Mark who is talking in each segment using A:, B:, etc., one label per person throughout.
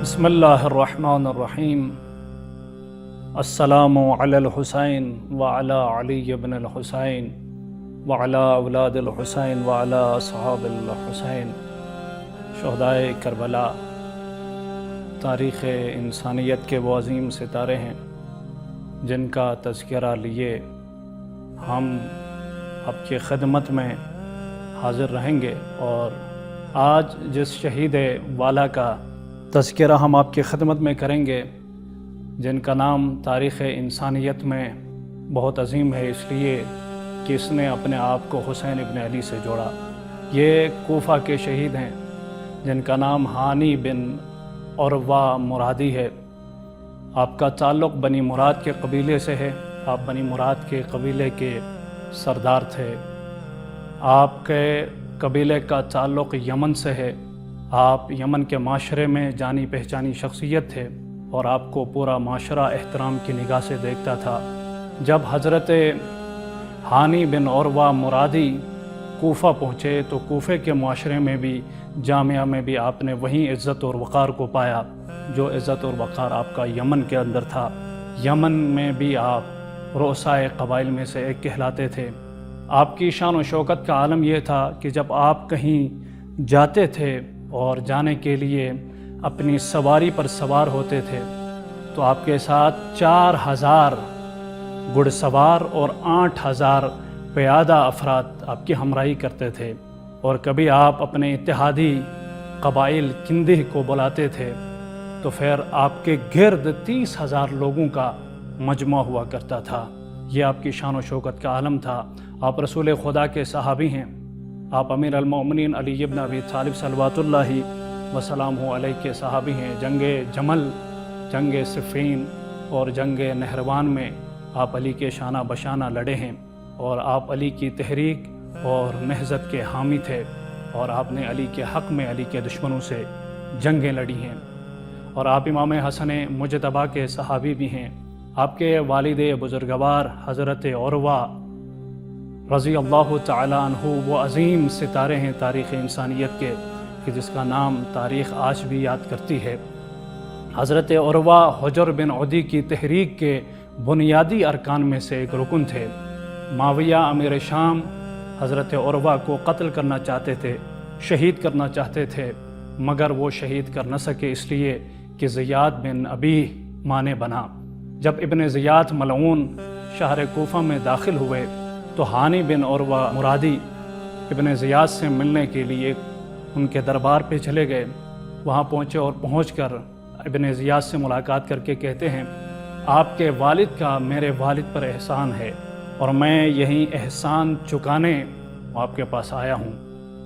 A: بسم اللہ الرحمن الرحیم۔ السلام علی الحسین وعلی علی بن الحسین وعلی اولاد الحسین وعلی اصحاب الحسین۔ شہدائے کربلا تاریخ انسانیت کے وہ عظیم ستارے ہیں جن کا تذکرہ لیے ہم آپ کی خدمت میں حاضر رہیں گے، اور آج جس شہید والا کا تذکرہ ہم آپ کی خدمت میں کریں گے، جن کا نام تاریخ انسانیت میں بہت عظیم ہے اس لیے کہ اس نے اپنے آپ کو حسین ابن علی سے جوڑا۔ یہ کوفہ کے شہید ہیں جن کا نام ہانی بن عروہ مرادی ہے۔ آپ کا تعلق بنی مراد کے قبیلے سے ہے، آپ بنی مراد کے قبیلے کے سردار تھے۔ آپ کے قبیلے کا تعلق یمن سے ہے، آپ یمن کے معاشرے میں جانی پہچانی شخصیت تھے اور آپ کو پورا معاشرہ احترام کی نگاہ سے دیکھتا تھا۔ جب حضرت ہانی بن عروہ مرادی کوفہ پہنچے تو کوفے کے معاشرے میں بھی، جامعہ میں بھی آپ نے وہیں عزت اور وقار کو پایا جو عزت اور وقار آپ کا یمن کے اندر تھا۔ یمن میں بھی آپ رؤسائے قبائل میں سے ایک کہلاتے تھے۔ آپ کی شان و شوکت کا عالم یہ تھا کہ جب آپ کہیں جاتے تھے اور جانے کے لیے اپنی سواری پر سوار ہوتے تھے تو آپ کے ساتھ 4000 گھڑ سوار اور 8000 پیادہ افراد آپ کی ہمراہی کرتے تھے، اور کبھی آپ اپنے اتحادی قبائل کندہ کو بلاتے تھے تو پھر آپ کے گرد 30,000 لوگوں کا مجمع ہوا کرتا تھا۔ یہ آپ کی شان و شوکت کا عالم تھا۔ آپ رسول خدا کے صحابی ہیں، آپ امیر المومنین علی بن ابی طالب صلوات اللہ وسلامہ علیہ کے صحابی ہیں۔ جنگ جمل، جنگ صفین اور جنگ نہروان میں آپ علی کے شانہ بشانہ لڑے ہیں، اور آپ علی کی تحریک اور نہضت کے حامی تھے، اور آپ نے علی کے حق میں علی کے دشمنوں سے جنگیں لڑی ہیں، اور آپ امام حسن مجتبیٰ کے صحابی بھی ہیں۔ آپ کے والد بزرگوار حضرت عروہ رضی اللہ تعالیٰ عنہ وہ عظیم ستارے ہیں تاریخ انسانیت کے کہ جس کا نام تاریخ آج بھی یاد کرتی ہے۔ حضرت عروہ حجر بن عدی کی تحریک کے بنیادی ارکان میں سے ایک رکن تھے۔ معاویہ امیر شام حضرت عروہ کو قتل کرنا چاہتے تھے، شہید کرنا چاہتے تھے، مگر وہ شہید کر نہ سکے اس لیے کہ زیاد بن ابی مانے بنا۔ جب ابن زیاد ملعون شہر کوفہ میں داخل ہوئے تو ہانی بن عروہ مرادی ابن زیاد سے ملنے کے لیے ان کے دربار پہ چلے گئے۔ وہاں پہنچے اور پہنچ کر ابن زیاد سے ملاقات کر کے کہتے ہیں، آپ کے والد کا میرے والد پر احسان ہے اور میں یہی احسان چکانے آپ کے پاس آیا ہوں۔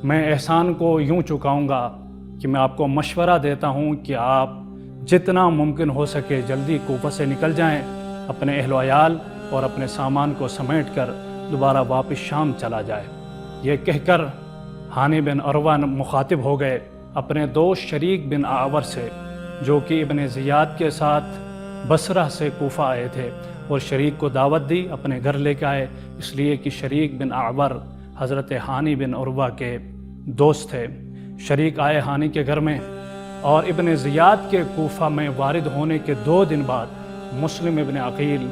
A: میں احسان کو یوں چکاؤں گا کہ میں آپ کو مشورہ دیتا ہوں کہ آپ جتنا ممکن ہو سکے جلدی کوفہ سے نکل جائیں، اپنے اہل و عیال اور اپنے سامان کو سمیٹ کر دوبارہ واپس شام چلا جائے۔ یہ کہہ کر ہانی بن عروہ مخاطب ہو گئے اپنے دوست شریک بن اعور سے، جو کہ ابن زیاد کے ساتھ بصرہ سے کوفہ آئے تھے، اور شریک کو دعوت دی، اپنے گھر لے کے آئے، اس لیے کہ شریک بن اعور حضرت ہانی بن عروہ کے دوست تھے۔ شریک آئے ہانی کے گھر میں، اور ابن زیاد کے کوفہ میں وارد ہونے کے 2 دن بعد مسلم ابن عقیل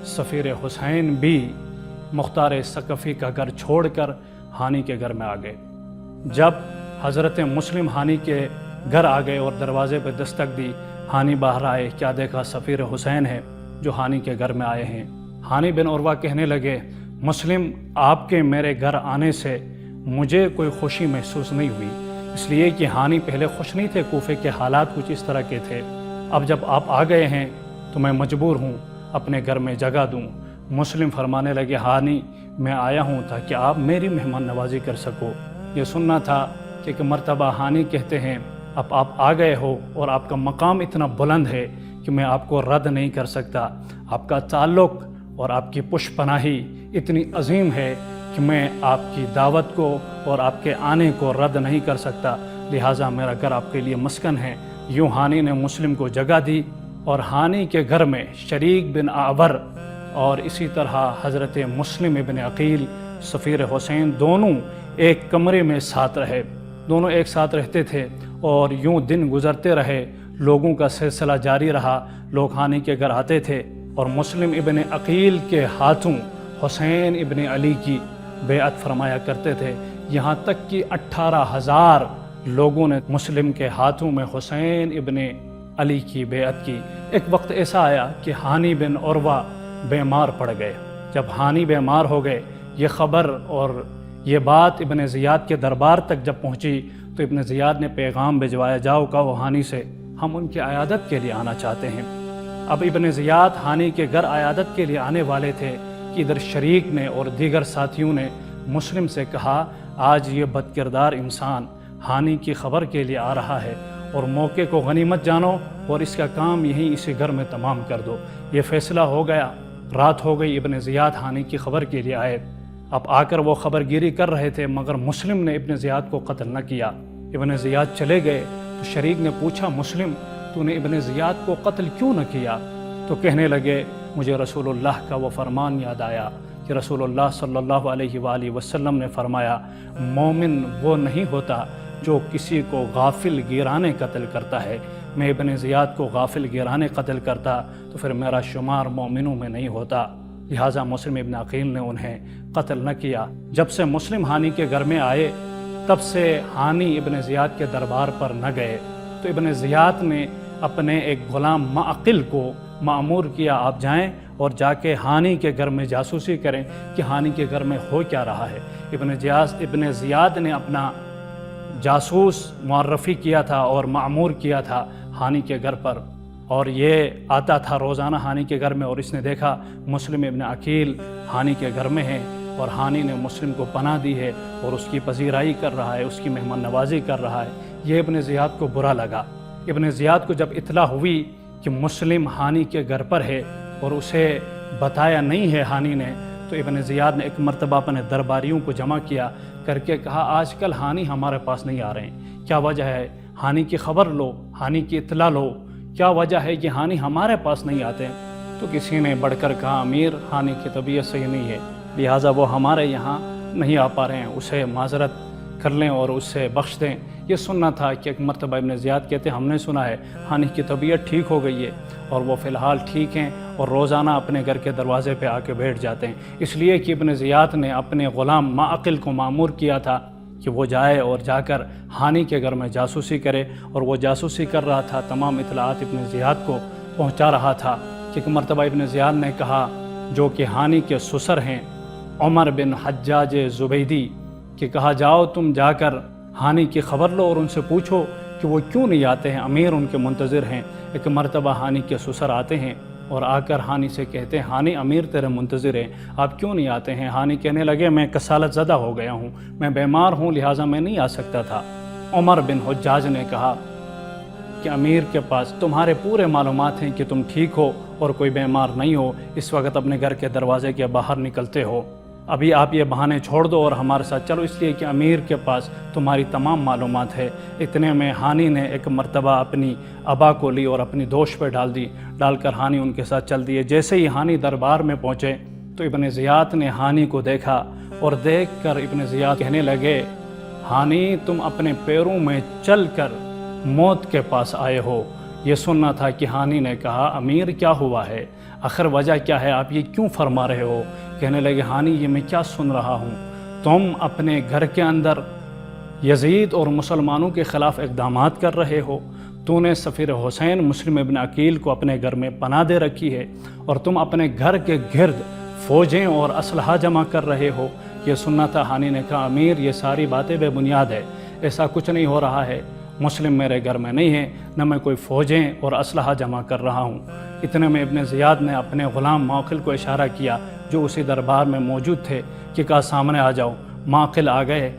A: سفیر حسین بھی مختار ثقفی کا گھر چھوڑ کر ہانی کے گھر میں آ گئے۔ جب حضرت مسلم ہانی کے گھر آ گئے اور دروازے پہ دستک دی، ہانی باہر آئے، کیا دیکھا؟ سفیر حسین ہے جو ہانی کے گھر میں آئے ہیں۔ ہانی بن عروہ کہنے لگے، مسلم، آپ کے میرے گھر آنے سے مجھے کوئی خوشی محسوس نہیں ہوئی، اس لیے کہ ہانی پہلے خوش نہیں تھے، کوفے کے حالات کچھ اس طرح کے تھے۔ اب جب آپ آ گئے ہیں تو میں مجبور ہوں اپنے گھر میں جگہ دوں۔ مسلم فرمانے لگے، ہانی، میں آیا ہوں تاکہ آپ میری مہمان نوازی کر سکو۔ یہ سننا تھا کہ ایک مرتبہ ہانی کہتے ہیں، اب آپ آ گئے ہو اور آپ کا مقام اتنا بلند ہے کہ میں آپ کو رد نہیں کر سکتا، آپ کا تعلق اور آپ کی پشت پناہی اتنی عظیم ہے کہ میں آپ کی دعوت کو اور آپ کے آنے کو رد نہیں کر سکتا۔ لہٰذا میرا گھر آپ کے لیے مسکن ہے۔ یوں ہانی نے مسلم کو جگہ دی، اور ہانی کے گھر میں شریک بن اعور اور اسی طرح حضرت مسلم ابن عقیل سفیر حسین دونوں ایک کمرے میں ساتھ رہے، دونوں ایک ساتھ رہتے تھے، اور یوں دن گزرتے رہے، لوگوں کا سلسلہ جاری رہا، لوگ ہانی کے گھر آتے تھے اور مسلم ابن عقیل کے ہاتھوں حسین ابن علی کی بیعت فرمایا کرتے تھے، یہاں تک کہ 18,000 لوگوں نے مسلم کے ہاتھوں میں حسین ابن علی کی بیعت کی۔ ایک وقت ایسا آیا کہ ہانی بن عروہ بیمار پڑ گئے۔ جب ہانی بیمار ہو گئے، یہ خبر اور یہ بات ابن زیاد کے دربار تک جب پہنچی تو ابن زیاد نے پیغام بھجوایا، جاؤ کہو ہانی سے ہم ان کی عیادت کے لیے آنا چاہتے ہیں۔ اب ابن زیاد ہانی کے گھر عیادت کے لیے آنے والے تھے کہ ادھر شریک نے اور دیگر ساتھیوں نے مسلم سے کہا، آج یہ بد کردار انسان ہانی کی خبر کے لیے آ رہا ہے، اور موقع کو غنیمت جانو اور اس کا کام یہیں اسی گھر میں تمام کر دو۔ یہ فیصلہ ہو گیا، رات ہو گئی، ابن زیاد ہانی کی خبر کے لیے آئے۔ اب آ کر وہ خبر گیری کر رہے تھے، مگر مسلم نے ابن زیاد کو قتل نہ کیا۔ ابن زیاد چلے گئے تو شریک نے پوچھا، مسلم تو نے ابن زیاد کو قتل کیوں نہ کیا؟ تو کہنے لگے، مجھے رسول اللہ کا وہ فرمان یاد آیا کہ رسول اللہ صلی اللہ علیہ وآلہ وسلم نے فرمایا، مومن وہ نہیں ہوتا جو کسی کو غافل گیرانے قتل کرتا ہے۔ میں ابن زیاد کو غافل گیرانے قتل کرتا تو پھر میرا شمار مومنوں میں نہیں ہوتا، لہٰذا مسلم ابن عقیل نے انہیں قتل نہ کیا۔ جب سے مسلم ہانی کے گھر میں آئے تب سے ہانی ابن زیاد کے دربار پر نہ گئے، تو ابن زیاد نے اپنے ایک غلام معقل کو مأمور کیا، آپ جائیں اور جا کے ہانی کے گھر میں جاسوسی کریں کہ ہانی کے گھر میں ہو کیا رہا ہے۔ ابن زیاد نے اپنا جاسوس معرفی کیا تھا اور مأمور کیا تھا ہانی کے گھر پر، اور یہ آتا تھا روزانہ ہانی کے گھر میں، اور اس نے دیکھا مسلم ابن عقیل ہانی کے گھر میں ہے اور ہانی نے مسلم کو پناہ دی ہے اور اس کی پذیرائی کر رہا ہے، اس کی مہمان نوازی کر رہا ہے۔ یہ ابن زیاد کو برا لگا۔ ابن زیاد کو جب اطلاع ہوئی کہ مسلم ہانی کے گھر پر ہے اور اسے بتایا نہیں ہے ہانی نے، تو ابن زیاد نے ایک مرتبہ اپنے درباریوں کو جمع کیا کر کے کہا، آج کل ہانی ہمارے پاس نہیں آ رہے ہیں، کیا وجہ ہے؟ ہانی کی خبر لو، ہانی کی اطلاع لو، کیا وجہ ہے کہ ہانی ہمارے پاس نہیں آتے؟ تو کسی نے بڑھ کر کہا، امیر ہانی کی طبیعت صحیح نہیں ہے، لہٰذا وہ ہمارے یہاں نہیں آ پا رہے ہیں، اسے معذرت کر لیں اور اس سے بخش دیں۔ یہ سننا تھا کہ ایک مرتبہ ابن زیاد کہتے ہیں، ہم نے سنا ہے ہانی کی طبیعت ٹھیک ہو گئی ہے اور وہ فی الحال ٹھیک ہیں اور روزانہ اپنے گھر کے دروازے پہ آ کے بیٹھ جاتے ہیں، اس لیے کہ ابن زیاد نے اپنے غلام معقل کو مأمور کیا تھا کہ وہ جائے اور جا کر ہانی کے گھر میں جاسوسی کرے، اور وہ جاسوسی کر رہا تھا، تمام اطلاعات ابن زیاد کو پہنچا رہا تھا۔ کہ ایک مرتبہ ابن زیاد نے کہا، جو کہ ہانی کے سسر ہیں عمر بن حجاج زبیدی، کہ کہا، جاؤ تم جا کر ہانی کی خبر لو اور ان سے پوچھو کہ وہ کیوں نہیں آتے ہیں، امیر ان کے منتظر ہیں۔ ایک مرتبہ ہانی کے سسر آتے ہیں اور آ کر ہانی سے کہتے ہیں، ہانی امیر تیرے منتظر ہیں، آپ کیوں نہیں آتے ہیں؟ ہانی کہنے لگے، میں کسالت زدہ ہو گیا ہوں، میں بیمار ہوں، لہٰذا میں نہیں آ سکتا تھا۔ عمر بن حجاج نے کہا کہ امیر کے پاس تمہارے پورے معلومات ہیں کہ تم ٹھیک ہو اور کوئی بیمار نہیں ہو، اس وقت اپنے گھر کے دروازے کے باہر نکلتے ہو، ابھی آپ یہ بہانے چھوڑ دو اور ہمارے ساتھ چلو، اس لیے کہ امیر کے پاس تمہاری تمام معلومات ہے۔ اتنے میں ہانی نے ایک مرتبہ اپنی ابا کو لی اور اپنی دوش پہ ڈال کر ہانی ان کے ساتھ چل دیے۔ جیسے ہی ہانی دربار میں پہنچے تو ابن زیاد نے ہانی کو دیکھا اور دیکھ کر ابن زیاد کہنے لگے، ہانی تم اپنے پیروں میں چل کر موت کے پاس آئے ہو۔ یہ سننا تھا کہ ہانی نے کہا، امیر کیا ہوا ہے، آخر وجہ کیا ہے، آپ یہ کیوں فرما رہے ہو؟ کہنے لگے، ہانی یہ میں کیا سن رہا ہوں، تم اپنے گھر کے اندر یزید اور مسلمانوں کے خلاف اقدامات کر رہے ہو، تو نے سفیر حسین مسلم ابن عقیل کو اپنے گھر میں پناہ دے رکھی ہے، اور تم اپنے گھر کے گرد فوجیں اور اسلحہ جمع کر رہے ہو۔ یہ سننا تھا۔ ہانی نے کہا، امیر یہ ساری باتیں بے بنیاد ہے، ایسا کچھ نہیں ہو رہا ہے، مسلم میرے گھر میں نہیں ہے، نہ میں کوئی فوجیں اور اسلحہ جمع کر رہا ہوں۔ اتنے میں ابن زیاد نے اپنے غلام معقل کو اشارہ کیا جو اسی دربار میں موجود تھے کہ کہا، سامنے آ جاؤ۔ معقل آ گئے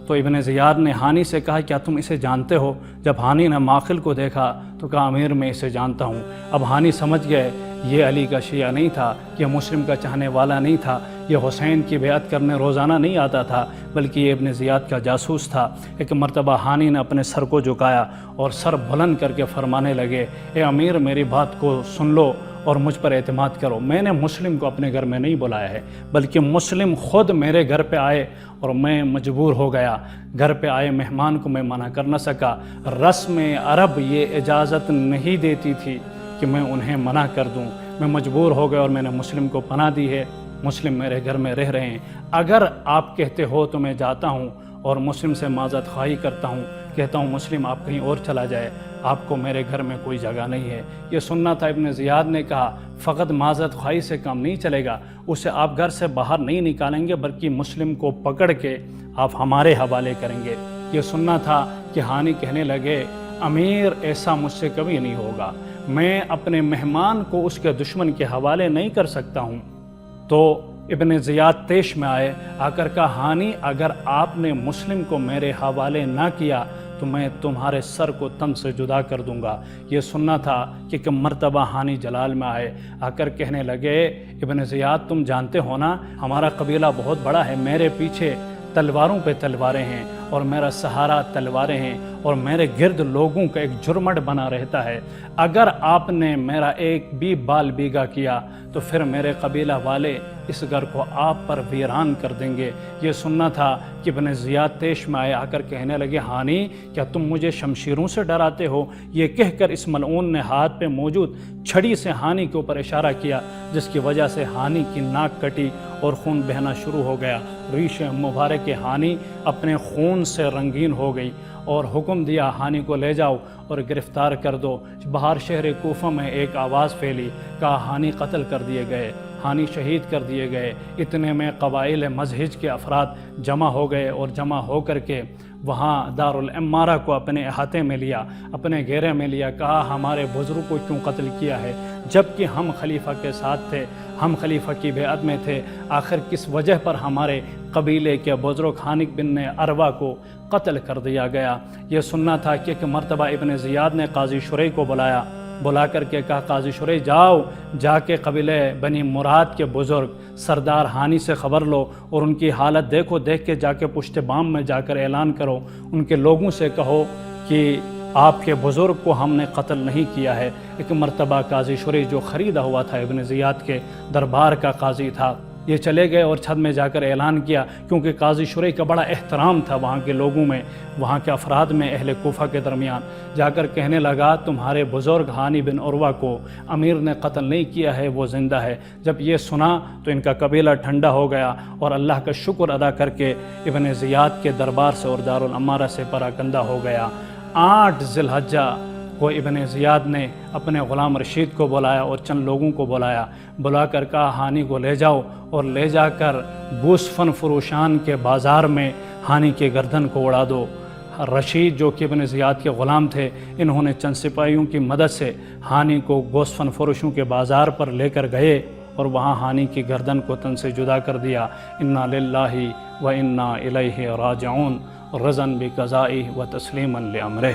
A: تو ابن زیاد نے ہانی سے کہا، کیا تم اسے جانتے ہو؟ جب ہانی نے معقل کو دیکھا تو کہا، امیر میں اسے جانتا ہوں۔ اب ہانی سمجھ گئے یہ علی کا شیعہ نہیں تھا، یہ مسلم کا چاہنے والا نہیں تھا، یہ حسین کی بیعت کرنے روزانہ نہیں آتا تھا، بلکہ یہ ابن زیاد کا جاسوس تھا۔ ایک مرتبہ ہانی نے اپنے سر کو جھکایا اور سر بلند کر کے فرمانے لگے، اے امیر میری بات کو سن لو اور مجھ پر اعتماد کرو، میں نے مسلم کو اپنے گھر میں نہیں بلایا ہے، بلکہ مسلم خود میرے گھر پہ آئے اور میں مجبور ہو گیا۔ گھر پہ آئے مہمان کو میں منع کر نہ سکا، رسم عرب یہ اجازت نہیں دیتی تھی کہ میں انہیں منع کر دوں، میں مجبور ہو گیا اور میں نے مسلم کو پناہ دی ہے، مسلم میرے گھر میں رہ رہے ہیں۔ اگر آپ کہتے ہو تو میں جاتا ہوں اور مسلم سے معذرت خواہی کرتا ہوں، کہتا ہوں مسلم آپ کہیں اور چلا جائے، آپ کو میرے گھر میں کوئی جگہ نہیں ہے۔ یہ سننا تھا۔ ابن زیاد نے کہا فقط معذرت خواہی سے کام نہیں چلے گا، اسے آپ گھر سے باہر نہیں نکالیں گے بلکہ مسلم کو پکڑ کے آپ ہمارے حوالے کریں گے۔ یہ سننا تھا کہ ہانی کہنے لگے امیر ایسا مجھ سے کبھی نہیں ہوگا، میں اپنے مہمان کو اس کے دشمن کے حوالے نہیں کر سکتا ہوں۔ تو ابن زیاد تیش میں آئے، آ کر کہا ہانی اگر آپ نے مسلم کو میرے حوالے نہ کیا تو میں تمہارے سر کو تن سے جدا کر دوں گا۔ یہ سننا تھا کہ کم مرتبہ ہانی جلال میں آئے، آ کر کہنے لگے ابن زیاد تم جانتے ہو نا ہمارا قبیلہ بہت بڑا ہے، میرے پیچھے تلواروں پہ تلواریں ہیں اور میرا سہارا تلواریں ہیں اور میرے گرد لوگوں کا ایک جھرمٹ بنا رہتا ہے، اگر آپ نے میرا ایک بھی بال بیگا کیا تو پھر میرے قبیلہ والے اس گھر کو آپ پر ویران کر دیں گے۔ یہ سننا تھا کہ ابن زیاد تیش میں آئے، آ کر کہنے لگے ہانی کیا تم مجھے شمشیروں سے ڈراتے ہو؟ یہ کہہ کر اس ملعون نے ہاتھ پہ موجود چھڑی سے ہانی کے اوپر اشارہ کیا، جس کی وجہ سے ہانی کی ناک کٹی اور خون بہنا شروع ہو گیا۔ ریش مبارک ہانی اپنے خون سے رنگین ہو گئی اور حکم دیا ہانی کو لے جاؤ اور گرفتار کر دو۔ باہر شہر کوفہ میں ایک آواز پھیلی، کہا ہانی قتل کر دیے گئے، ہانی شہید کر دیے گئے۔ اتنے میں قبائل مزہج کے افراد جمع ہو گئے اور جمع ہو کر کے وہاں دارالعمارہ کو اپنے احاطے میں لیا، اپنے گھیرے میں لیا، کہا ہمارے بزرگ کو کیوں قتل کیا ہے جبکہ ہم خلیفہ کے ساتھ تھے، ہم خلیفہ کی بیعت میں تھے، آخر کس وجہ پر ہمارے قبیلے کے بزرگ خانق بن عروہ کو قتل کر دیا گیا۔ یہ سننا تھا کہ ایک مرتبہ ابن زیاد نے قاضی شریح کو بلا کر کے کہا قاضی شریح جاؤ، جا کے قبیلے بنی مراد کے بزرگ سردار ہانی سے خبر لو اور ان کی حالت دیکھو، دیکھ کے جا کے پشت بام میں جا کر اعلان کرو، ان کے لوگوں سے کہو کہ آپ کے بزرگ کو ہم نے قتل نہیں کیا ہے۔ ایک مرتبہ قاضی شریح جو خریدا ہوا تھا ابن زیاد کے دربار کا قاضی تھا، یہ چلے گئے اور چھت میں جا کر اعلان کیا، کیونکہ قاضی شریح کا بڑا احترام تھا وہاں کے لوگوں میں، وہاں کے افراد میں، اہل کوفہ کے درمیان، جا کر کہنے لگا تمہارے بزرگ ہانی بن عروہ کو امیر نے قتل نہیں کیا ہے، وہ زندہ ہے۔ جب یہ سنا تو ان کا قبیلہ ٹھنڈا ہو گیا اور اللہ کا شکر ادا کر کے ابن زیاد کے دربار سے اور دارالعمارہ سے پراکندہ ہو گیا۔ 8 ذی الحجہ کو ابن زیاد نے اپنے غلام رشید کو بلایا اور چند لوگوں کو بلا کر کہا ہانی کو لے جاؤ اور لے جا کر بوسفن فروشان کے بازار میں ہانی کے گردن کو اڑا دو۔ رشید جو کہ ابن زیاد کے غلام تھے، انہوں نے چند سپاہیوں کی مدد سے ہانی کو گوسفن فروشوں کے بازار پر لے کر گئے اور وہاں ہانی کی گردن کو تن سے جدا کر دیا۔ انا للہ و انا الیہ راجعون رضا بقضائہ و تسلیما لامرہ۔